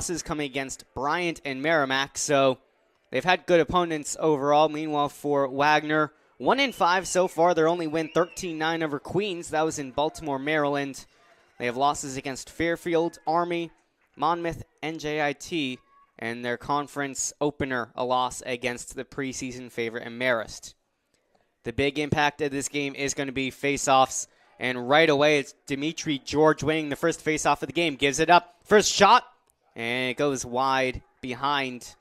losses coming against Bryant and Merrimack, so they've had good opponents overall. Meanwhile, for Wagner, 1-5 so far. Their only win, 13-9 over Queens. That was in Baltimore, Maryland. They have losses against Fairfield, Army, Monmouth, NJIT, and their conference opener, a loss against the preseason favorite in Marist. The big impact of this game is going to be face-offs, and right away it's Demitri George winning the first face-off of the game. Gives it up. First shot, and it goes wide behind.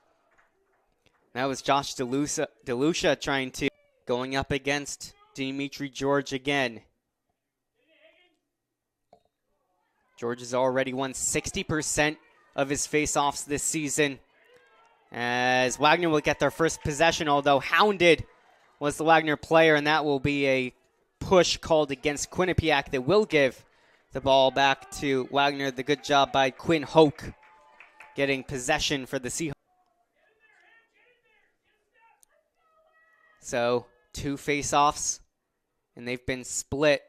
That was Josh DeLucia trying to, going up against Demitri George again. George has already won 60% of his face-offs this season, as Wagner will get their first possession, although hounded was the Wagner player, and that will be a push called against Quinnipiac that will give the ball back to Wagner. The good job by Quinn Hoke getting possession for the Seahawks. So 2 face-offs, and they've been split.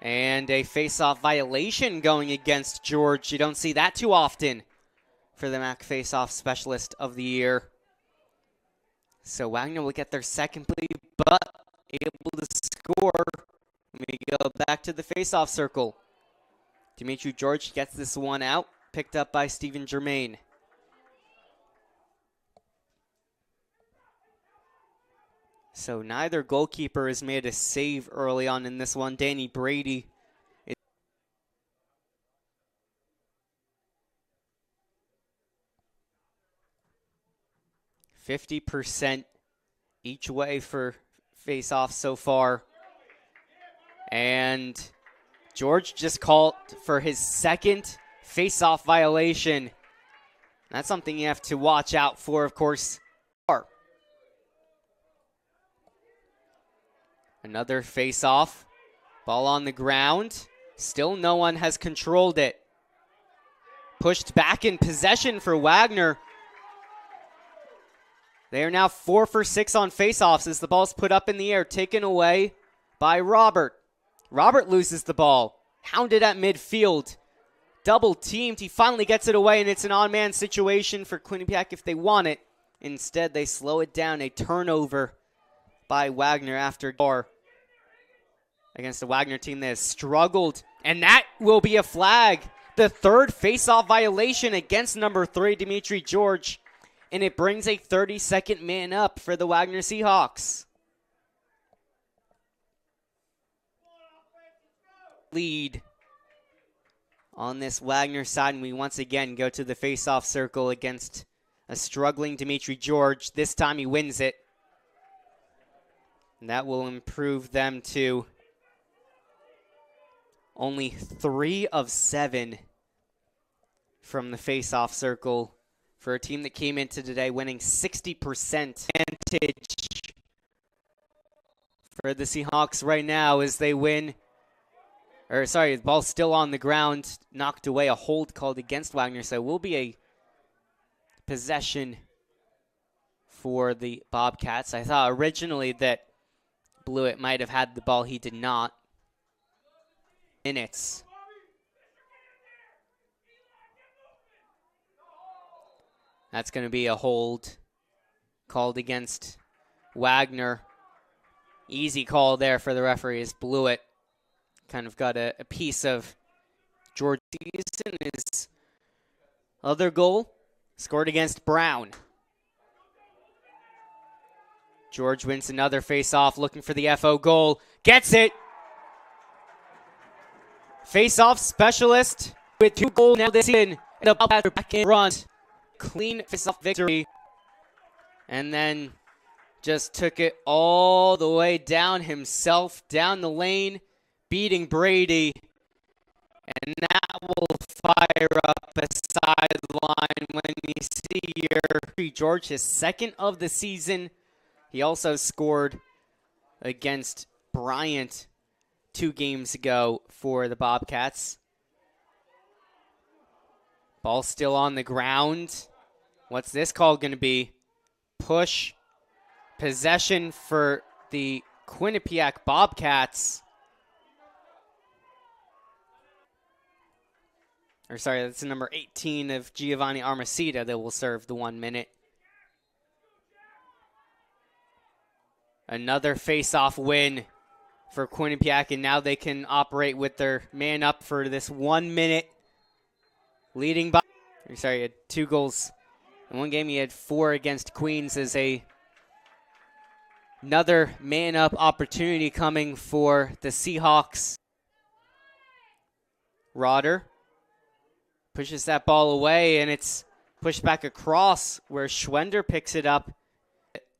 And a face-off violation going against George. You don't see that too often for the MAC face-off specialist of the year. So Wagner will get their second play, but able to score. We go back to the face-off circle. Demitri George gets this one out, picked up by Stephen Germain. So neither goalkeeper has made a save early on in this one. Danny Brady is 50% each way for face-off so far. And George just called for his second face-off violation. That's something you have to watch out for, of course. Another face-off. Ball on the ground. Still no one has controlled it. Pushed back in possession for Wagner. They are now 4 for 6 on face-offs as the ball's put up in the air, taken away by Robert. Robert loses the ball. Hounded at midfield. Double teamed. He finally gets it away, and it's an on-man situation for Quinnipiac if they want it. Instead, they slow it down. A turnover by Wagner after door against the Wagner team that has struggled. And that will be a flag. The third face-off violation against number 3, Demitri George. And it brings a 30-second man up for the Wagner Seahawks. Lead on this Wagner side, and we once again go to the face-off circle against a struggling Demitri George. This time he wins it. And that will improve them to only 3 of 7 from the face-off circle for a team that came into today winning 60% advantage for the Seahawks right now as they win. The ball's still on the ground, knocked away, a hold called against Wagner, so it will be a possession for the Bobcats. I thought originally that Blewett might have had the ball. He did not. Minutes. That's going to be a hold called against Wagner. Easy call there for the referee as Blewett kind of got a piece of George's season. His other goal scored against Brown. George wins another face-off, looking for the FO goal. Gets it! Face-off specialist with 2 goals now this season. And the Bobcats back in front. Clean face-off victory. And then just took it all the way down himself, down the lane, beating Brady. And that will fire up a sideline when you see here George, his second of the season. He also scored against Bryant 2 games ago for the Bobcats. Ball still on the ground. What's this call going to be? Push. Possession for the Quinnipiac Bobcats. Or sorry, that's the number 18 of Giovanni Armacida that will serve the 1 minute. Another face-off win for Quinnipiac, and now they can operate with their man up for this 1 minute, leading by. Sorry, he had 2 goals in one game. He had 4 against Queens as another man up opportunity coming for the Seahawks. Rueter pushes that ball away, and it's pushed back across where Schwender picks it up.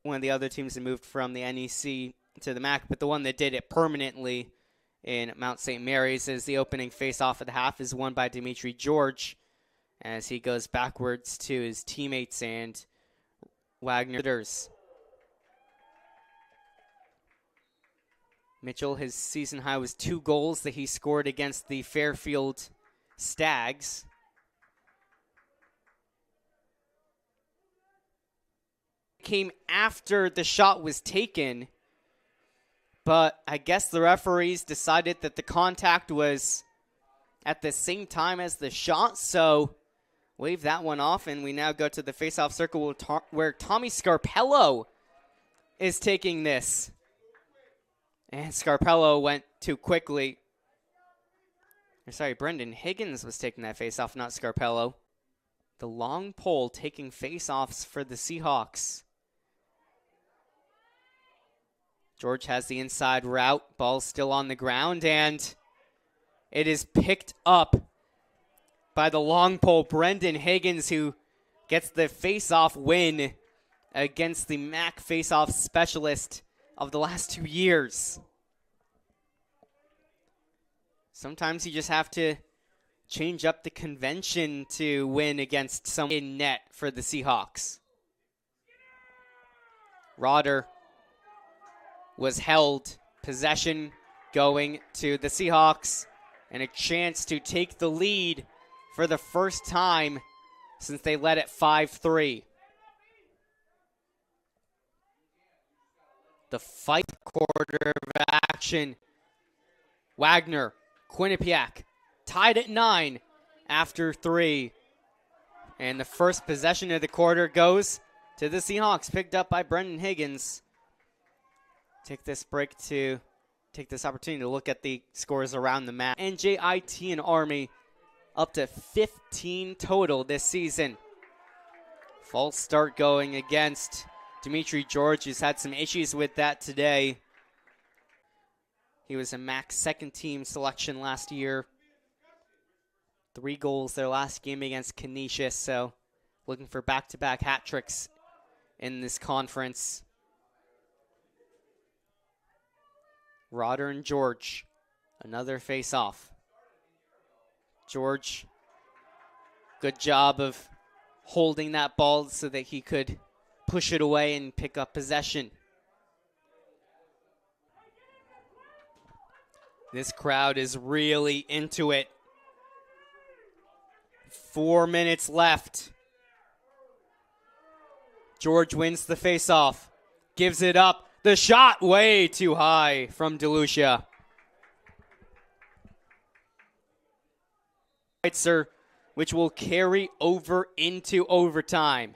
One of the other teams that moved from the NEC to the MAC, but the one that did it permanently in Mount St. Mary's as the opening face-off of the half is won by Demitri George as he goes backwards to his teammates and Wagner. Mitchell, his season high was 2 goals that he scored against the Fairfield Stags. Came after the shot was taken, but I guess the referees decided that the contact was at the same time as the shot, so wave that one off, and we now go to the face-off circle where Tommy Scarpello is taking this. And Scarpello went too quickly. Sorry, Brendan Higgins was taking that face-off, not Scarpello. The long pole taking face-offs for the Seahawks. George has the inside route. Ball's still on the ground, and it is picked up by the long pole, Brendan Higgins, who gets the face-off win against the MAC face-off specialist of the last 2 years. Sometimes you just have to change up the convention to win against someone in net for the Seahawks. Rueter was held, possession going to the Seahawks, and a chance to take the lead for the first time since they led at 5-3. The fight quarter of action. Wagner, Quinnipiac, tied at 9 after 3. And the first possession of the quarter goes to the Seahawks, picked up by Brendan Higgins. Take this opportunity to look at the scores around the map. NJIT and Army up to 15 total this season. False start going against Demitri George, who's had some issues with that today. He was a MAC second team selection last year. 3 goals their last game against Canisius, so looking for back-to-back hat tricks in this conference. Rueter and George, another face-off. George, good job of holding that ball so that he could push it away and pick up possession. This crowd is really into it. 4 minutes left. George wins the face-off, gives it up. The shot way too high from DeLucia. Which will carry over into overtime.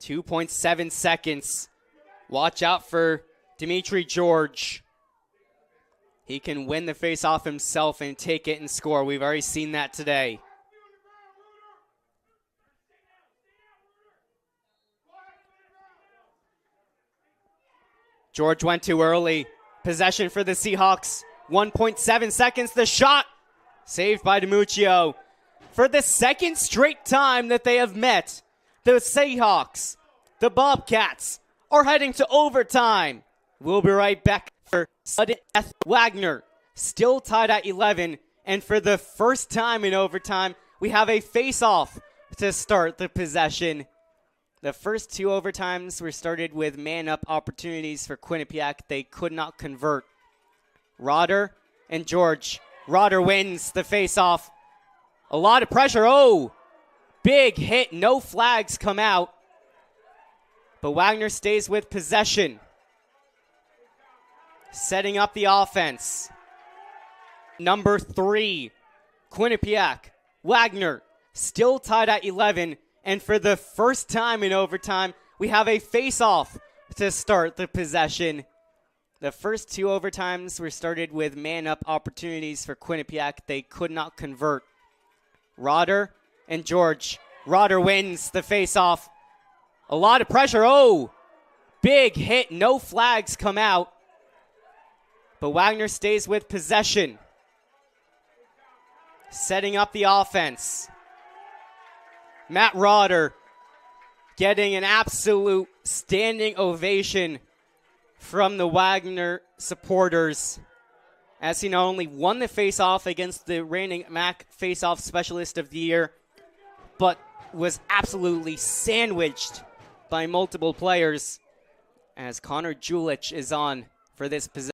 2.7 seconds. Watch out for Demitri George. He can win the face-off himself and take it and score. We've already seen that today. George went too early. Possession for the Seahawks. 1.7 seconds. The shot saved by DiMuccio. For the second straight time that they have met, the Seahawks, the Bobcats, are heading to overtime. We'll be right back for sudden death. Wagner still tied at 11. And for the first time in overtime, we have a face-off to start the possession. The first 2 overtimes were started with man-up opportunities for Quinnipiac. They could not convert. Rueter and George. Rueter wins the face-off. A lot of pressure. Oh, big hit. No flags come out. But Wagner stays with possession. Setting up the offense. Number 3, Quinnipiac. Wagner still tied at 11, and for the first time in overtime, we have a face-off to start the possession. The first 2 overtimes were started with man-up opportunities for Quinnipiac. They could not convert. Rueter and George. Rueter wins the face-off. A lot of pressure. Oh, big hit. No flags come out. But Wagner stays with possession. Setting up the offense. Matt Rueter getting an absolute standing ovation from the Wagner supporters, as he not only won the face-off against the reigning MAC face-off specialist of the year, but was absolutely sandwiched by multiple players, as Connor Julich is on for this possession.